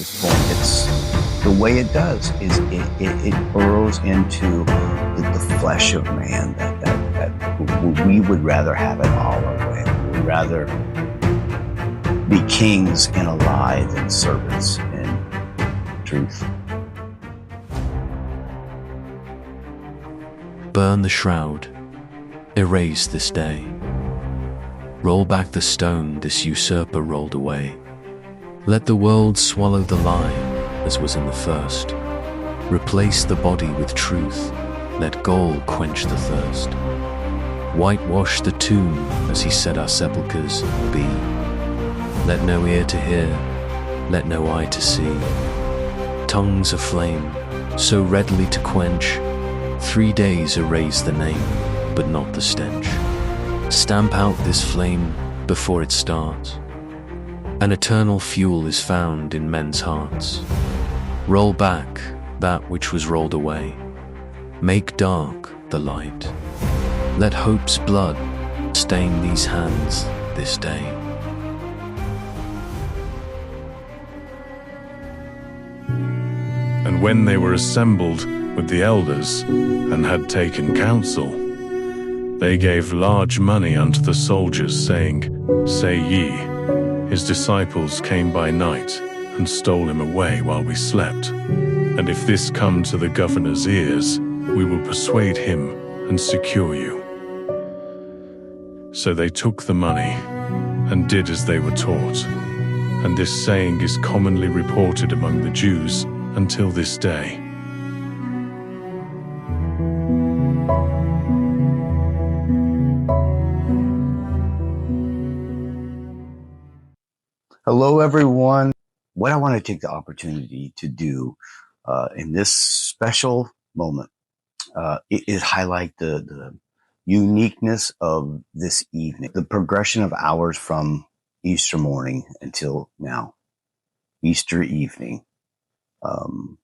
this poem, it's the way it does is it burrows into the flesh of man that we would rather have it all our way. We'd rather be kings in a lie than servants in truth. Burn the shroud, erase this day. Roll back the stone this usurper rolled away. Let the world swallow the lie as was in the first. Replace the body with truth, let gall quench the thirst. Whitewash the tomb as he said our sepulchres be. Let no ear to hear, let no eye to see. Tongues aflame, so readily to quench. 3 days erase the name, but not the stench. Stamp out this flame before it starts. An eternal fuel is found in men's hearts. Roll back that which was rolled away. Make dark the light. Let hope's blood stain these hands this day. And when they were assembled with the elders and had taken counsel, they gave large money unto the soldiers, saying, Say ye, his disciples came by night and stole him away while we slept. And if this come to the governor's ears, we will persuade him and secure you. So they took the money and did as they were taught. And this saying is commonly reported among the Jews until this day. Hello, everyone. What I want to take the opportunity to do in this special moment is highlight the uniqueness of this evening, the progression of hours from Easter morning until now, Easter evening. The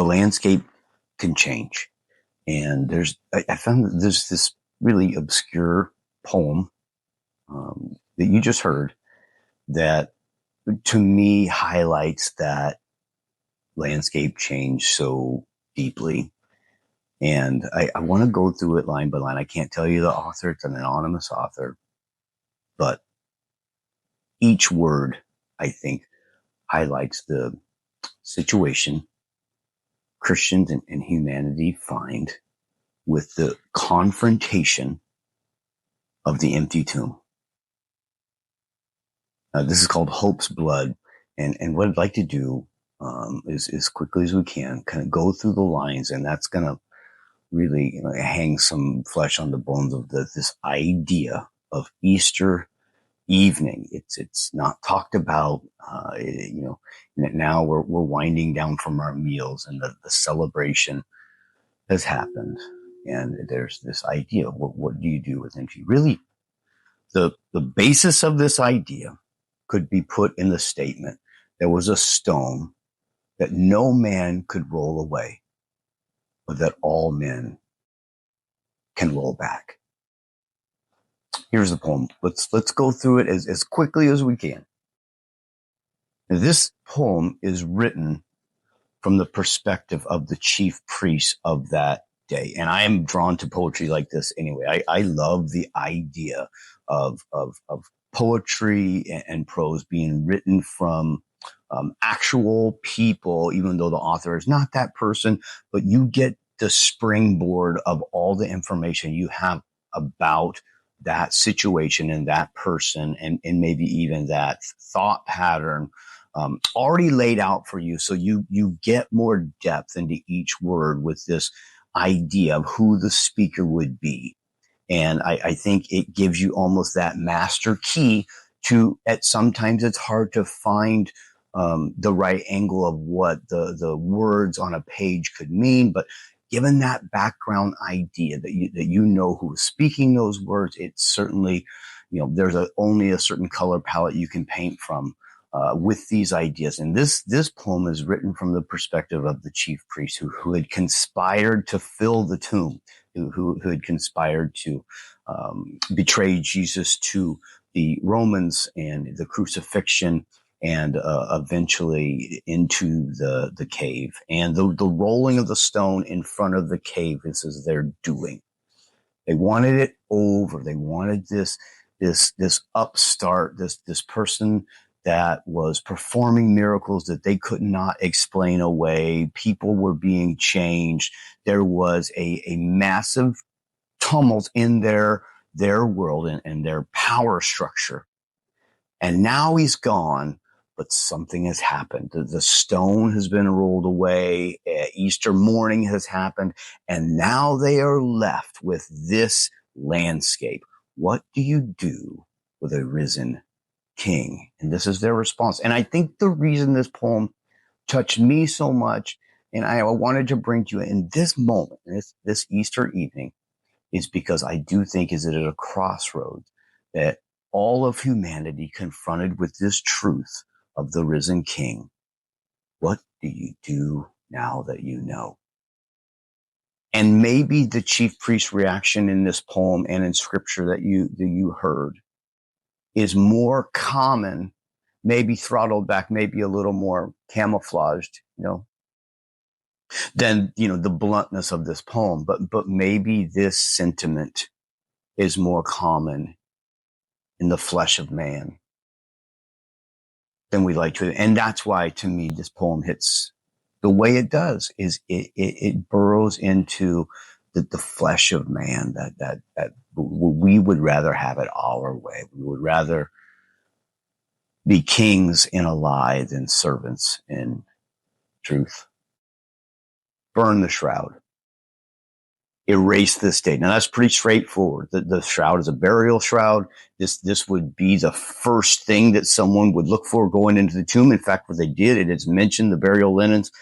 landscape can change, and I found that there's this really obscure poem that you just heard that to me highlights that landscape change so deeply. And I want to go through it line by line. I can't tell you the author. It's an anonymous author, but each word, I think, highlights the situation Christians and humanity find with the confrontation of the empty tomb. This is called Hope's Blood. And what I'd like to do is as quickly as we can kind of go through the lines, and that's going to really hang some flesh on the bones of this idea of Easter evening. It's not talked about, now we're winding down from our meals and the celebration has happened. And there's this idea, what do you do with empty? Really, the basis of this idea could be put in the statement, there was a stone that no man could roll away, but that all men can roll back. Here's the poem. Let's go through it as quickly as we can. Now, this poem is written from the perspective of the chief priest of that day. And I am drawn to poetry like this anyway. I love the idea of poetry and prose being written from actual people, even though the author is not that person, but you get the springboard of all the information you have about that situation and that person and maybe even that thought pattern already laid out for you. So you get more depth into each word with this idea of who the speaker would be. And I think it gives you almost that master key to, sometimes it's hard to find the right angle of what the words on a page could mean. But given that background idea that you know who is speaking those words, it's certainly, there's only a certain color palette you can paint from with these ideas. And this poem is written from the perspective of the chief priest who had conspired to fill the tomb, who had conspired to betray Jesus to the Romans and the crucifixion and eventually into the cave. And the rolling of the stone in front of the cave is their doing. They wanted it over. They wanted this upstart, this person that was performing miracles that they could not explain away. People were being changed. There was a massive tumult in their world and their power structure. And now he's gone, but something has happened. The stone has been rolled away. Easter morning has happened. And now they are left with this landscape. What do you do with a risen king? And this is their response. And I think the reason this poem touched me so much, and I wanted to bring to you in this moment, this Easter evening, is because I do think is it at a crossroads that all of humanity confronted with this truth of the risen king. What do you do now that you know? And maybe the chief priest's reaction in this poem and in scripture that you heard is more common, maybe throttled back, maybe a little more camouflaged, than, the bluntness of this poem. But maybe this sentiment is more common in the flesh of man than we like to. And that's why, to me, this poem hits the way it does, is it burrows into the flesh of man, that we would rather have it our way. We would rather be kings in a lie than servants in truth. Burn the shroud. Erase this date. Now that's pretty straightforward. The shroud is a burial shroud. This would be the first thing that someone would look for going into the tomb. In fact, what they did, it is mentioned the burial linens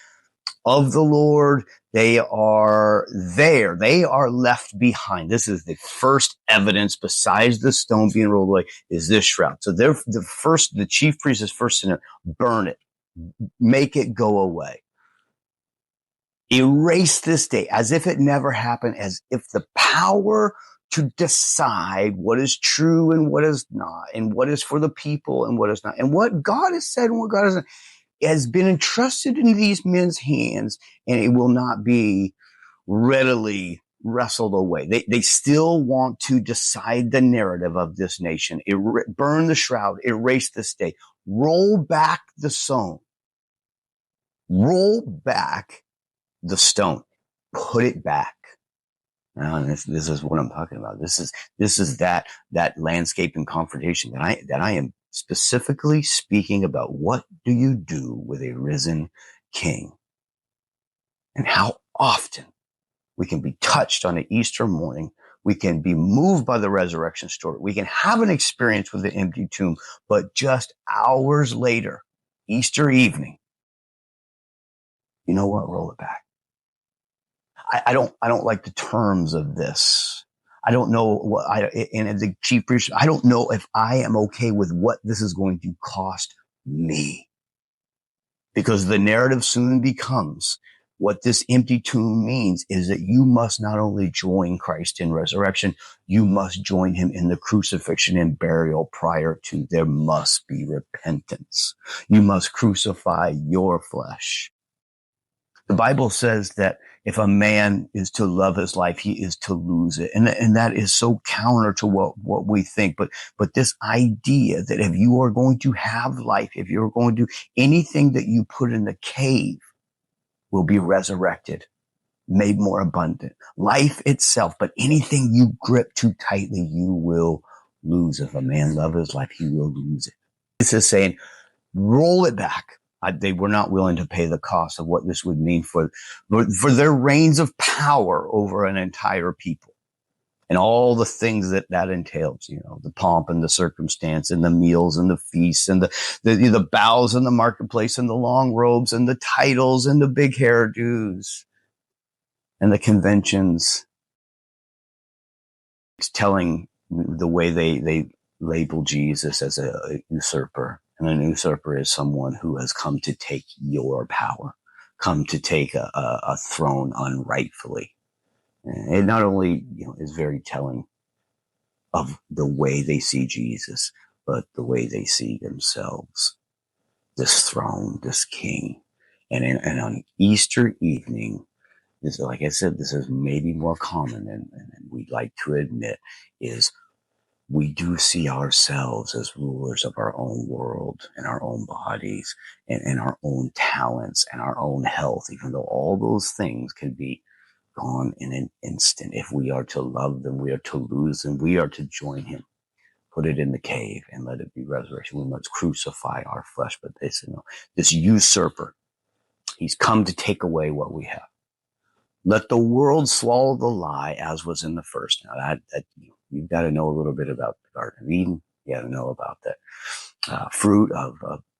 of the Lord. They are there. They are left behind. This is the first evidence, besides the stone being rolled away, is this shroud. So the chief priest is first to burn it, make it go away. Erase this day as if it never happened, as if the power to decide what is true and what is not, and what is for the people and what is not, and what God has said and what God has been entrusted in these men's hands, and it will not be readily wrestled away. They still want to decide the narrative of this nation. Burn the shroud, erase this day, roll back the stone, roll back the stone, put it back. Now, this is what I'm talking about. This is that landscape and confrontation that I am specifically speaking about. What do you do with a risen king? And how often we can be touched on an Easter morning. We can be moved by the resurrection story. We can have an experience with the empty tomb, but just hours later, Easter evening, you know what? Roll it back. I don't like the terms of this. I don't know what and as the chief priest, I don't know if I am okay with what this is going to cost me. Because the narrative soon becomes, what this empty tomb means is that you must not only join Christ in resurrection, you must join him in the crucifixion and burial. Prior to, there must be repentance. You must crucify your flesh. The Bible says that if a man is to love his life, he is to lose it. And that is so counter to what we think. But this idea that if you are going to have life, if you're going to, anything that you put in the cave will be resurrected, made more abundant. Life itself, but anything you grip too tightly, you will lose. If a man loves his life, he will lose it. This is saying, roll it back. They were not willing to pay the cost of what this would mean for their reigns of power over an entire people, and all the things that entails. The pomp and the circumstance and the meals and the feasts and the bows in the marketplace and the long robes and the titles and the big hairdos and the conventions. It's telling the way they label Jesus as a usurper. And an usurper is someone who has come to take your power, come to take a throne unrightfully. And it not only is very telling of the way they see Jesus, but the way they see themselves. this throne, this king. And on Easter evening, this, like I said, this is maybe more common than we'd like to admit, is we do see ourselves as rulers of our own world and our own bodies and our own talents and our own health, even though all those things can be gone in an instant. If we are to love them, we are to lose them, we are to join him, put it in the cave and let it be resurrection. We must crucify our flesh. But they said, no, this usurper, he's come to take away what we have. Let the world swallow the lie as was in the first. Now that you've got to know a little bit about the Garden of Eden. You got to know about the fruit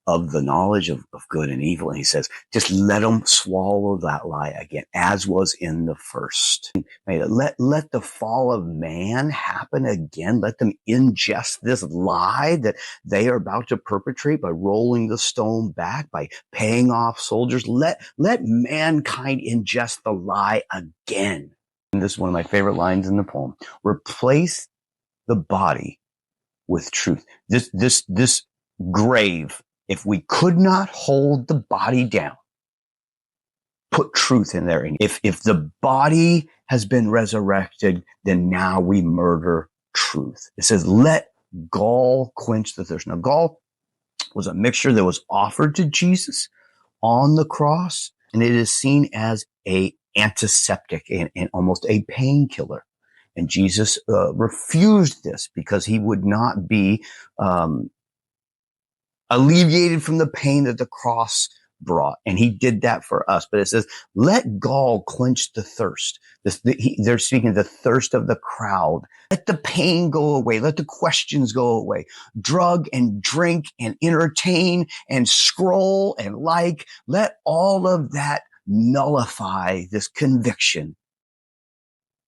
of the knowledge of good and evil. And he says, just let them swallow that lie again, as was in the first. Let the fall of man happen again. Let them ingest this lie that they are about to perpetrate by rolling the stone back, by paying off soldiers. Let mankind ingest the lie again. And this is one of my favorite lines in the poem. Replace the body with truth. This grave, if we could not hold the body down, put truth in there. And if the body has been resurrected, then now we murder truth. It says, let gall quench the thirst. Now, gall was a mixture that was offered to Jesus on the cross, and it is seen as a antiseptic and almost a painkiller. And Jesus refused this because he would not be alleviated from the pain that the cross brought. And he did that for us. But it says, let gall quench the thirst. They're speaking of the thirst of the crowd. Let the pain go away. Let the questions go away. Drug and drink and entertain and scroll and like. Let all of that nullify this conviction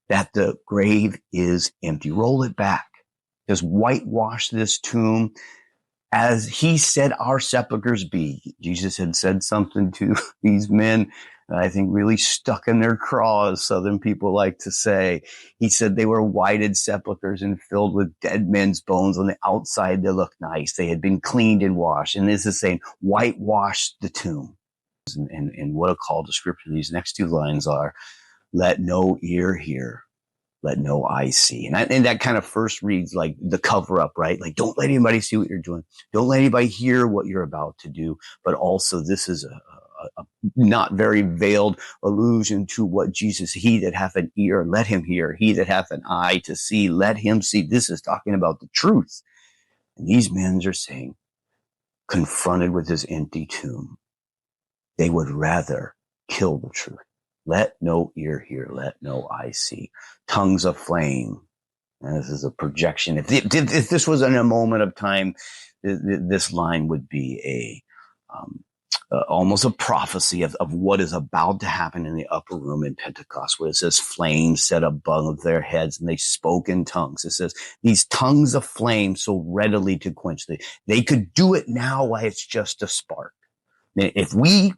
that the grave is empty. Roll it back. Just whitewash this tomb. As he said, our sepulchres be. Jesus had said something to these men that I think really stuck in their craw, as Southern people like to say. He said they were whited sepulchres and filled with dead men's bones. On the outside, they looked nice. They had been cleaned and washed. And this is saying, whitewash the tomb. And what a call to Scripture these next two lines are. Let no ear hear, let no eye see. And that kind of first reads like the cover up, right? Like, don't let anybody see what you're doing. Don't let anybody hear what you're about to do. But also this is a not very veiled allusion to what Jesus, he that hath an ear, let him hear. He that hath an eye to see, let him see. This is talking about the truth. And these men are saying, confronted with this empty tomb, they would rather kill the truth. Let no ear hear, let no eye see. Tongues of flame. And this is a projection. If this was in a moment of time, this line would be almost a prophecy of what is about to happen in the upper room in Pentecost, where it says flames set above their heads and they spoke in tongues. It says these tongues of flame so readily to quench. They could do it now while it's just a spark. If we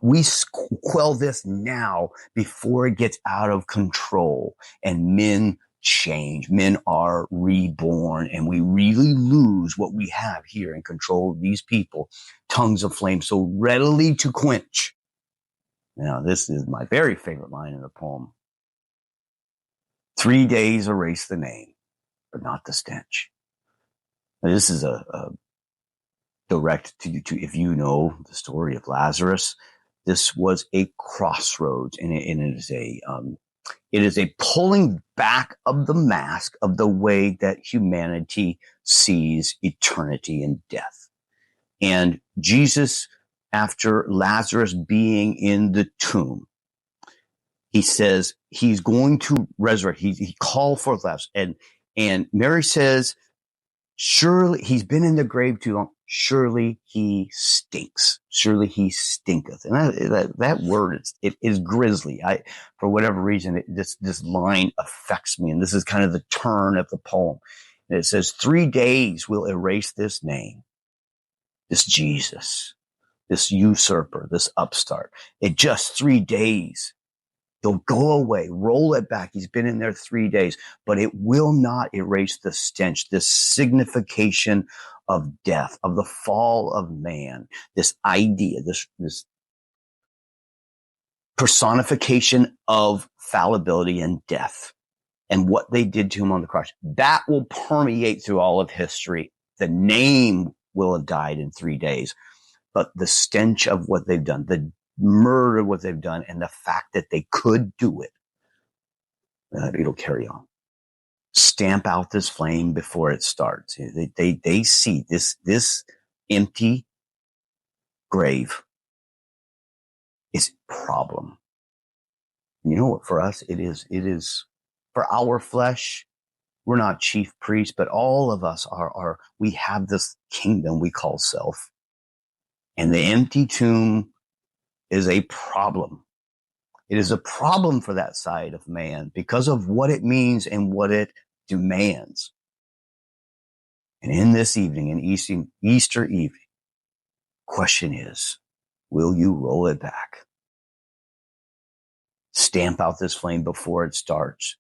quell this now before it gets out of control and men change, men are reborn, and we really lose what we have here in control of these people, tongues of flame so readily to quench. Now, this is my very favorite line in the poem. 3 days erase the name, but not the stench. Now, this is a direct to you if you know the story of Lazarus. This was a crossroads, and it is a pulling back of the mask of the way that humanity sees eternity and death. And Jesus, after Lazarus being in the tomb, he says he's going to resurrect. He called forth Lazarus, and Mary says, surely he's been in the grave too long. Surely he stinks. Surely he stinketh. And that word is grisly. For whatever reason, this line affects me. And this is kind of the turn of the poem. And it says, 3 days will erase this name, this Jesus, this usurper, this upstart. It just 3 days They'll go away, roll it back. He's been in there 3 days, but it will not erase the stench, this signification of death, of the fall of man, this idea, this personification of fallibility and death and what they did to him on the cross. That will permeate through all of history. The name will have died in 3 days, but the stench of what they've done, the murder, what they've done, and the fact that they could do it, it'll carry on. Stamp out this flame before it starts. They see this empty grave is a problem. And you know what? For us, it is for our flesh. We're not chief priests, but all of us we have this kingdom we call self. And the empty tomb is a problem. It is a problem for that side of man because of what it means and what it demands. And in this evening, in Easter evening, question is, will you roll it back? Stamp out this flame before it starts.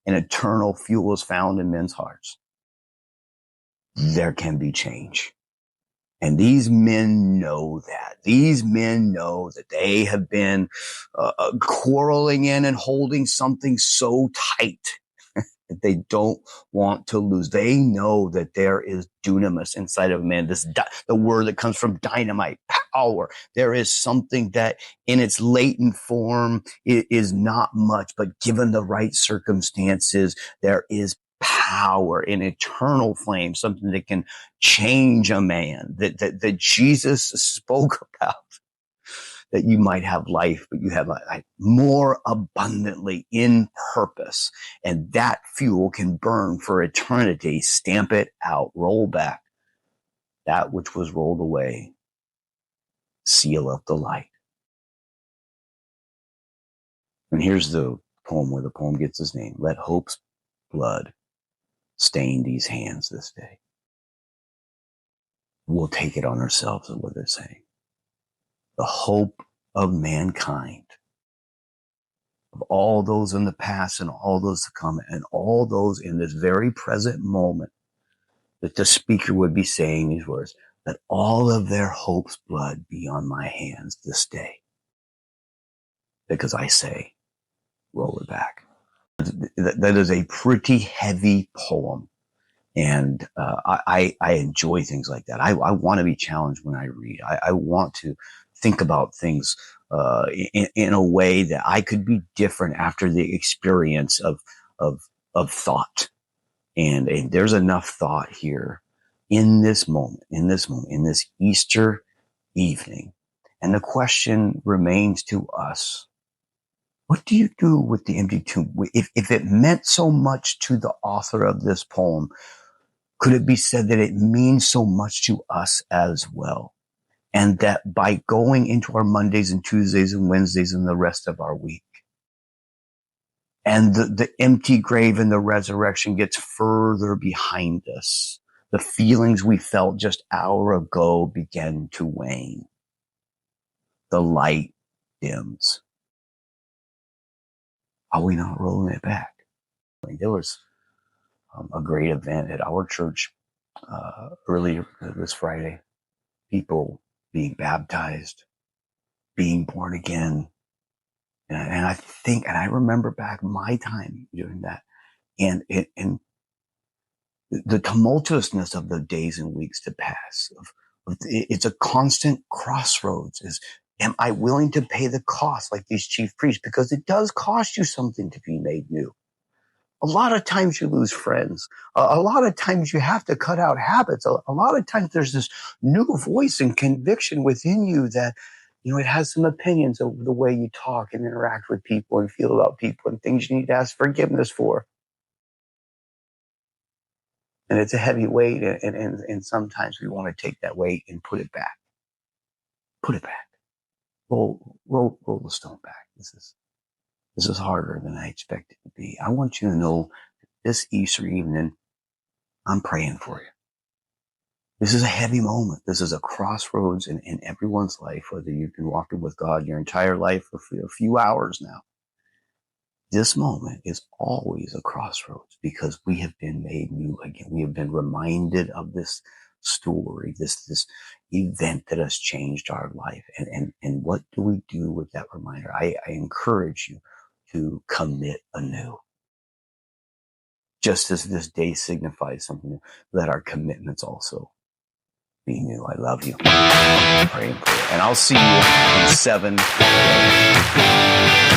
And eternal fuel is found in men's hearts. There can be change. And these men know that. These men know that they have been quarreling in and holding something so tight that they don't want to lose. They know that there is dunamis inside of man, the word that comes from dynamite, power. There is something that in its latent form is not much, but given the right circumstances, there is power, an eternal flame, something that can change a man, that Jesus spoke about, that you might have life, but you have life more abundantly in purpose. And that fuel can burn for eternity. Stamp it out, roll back that which was rolled away, seal up the light. And here's the poem where the poem gets its name. Let hope's blood stain these hands this day. We'll take it on ourselves, is what they're saying. The hope of mankind, of all those in the past and all those to come, and all those in this very present moment, that the speaker would be saying these words, let all of their hope's blood be on my hands this day. Because I say, roll it back. That is a pretty heavy poem. And I enjoy things like that. I want to be challenged when I read. I want to think about things in a way that I could be different after the experience of thought. And there's enough thought here in this moment, in this Easter evening. And the question remains to us, what do you do with the empty tomb? If it meant so much to the author of this poem, could it be said that it means so much to us as well? And that by going into our Mondays and Tuesdays and Wednesdays and the rest of our week, and the empty grave and the resurrection gets further behind us, the feelings we felt just an hour ago begin to wane. The light dims. Are we not rolling it back? There was a great event at our church earlier this Friday. People being baptized, being born again. And I think, and I remember back my time doing that, and the tumultuousness of the days and weeks to pass. It's a constant crossroads. Am I willing to pay the cost like these chief priests? Because it does cost you something to be made new. A lot of times you lose friends. A lot of times you have to cut out habits. A lot of times there's this new voice and conviction within you that, it has some opinions of the way you talk and interact with people and feel about people and things you need to ask forgiveness for. And it's a heavy weight, and sometimes we want to take that weight and put it back. Put it back. Roll the stone back. This is harder than I expected it to be. I want you to know this Easter evening, I'm praying for you. This is a heavy moment. This is a crossroads in everyone's life, whether you've been walking with God your entire life or for a few hours now. This moment is always a crossroads because we have been made new again. We have been reminded of this story, this event that has changed our life. And what do we do with that reminder? I encourage you to commit anew. Just as this day signifies something new, let our commitments also be new. I love you. Praying for you. And I'll see you in 7 days.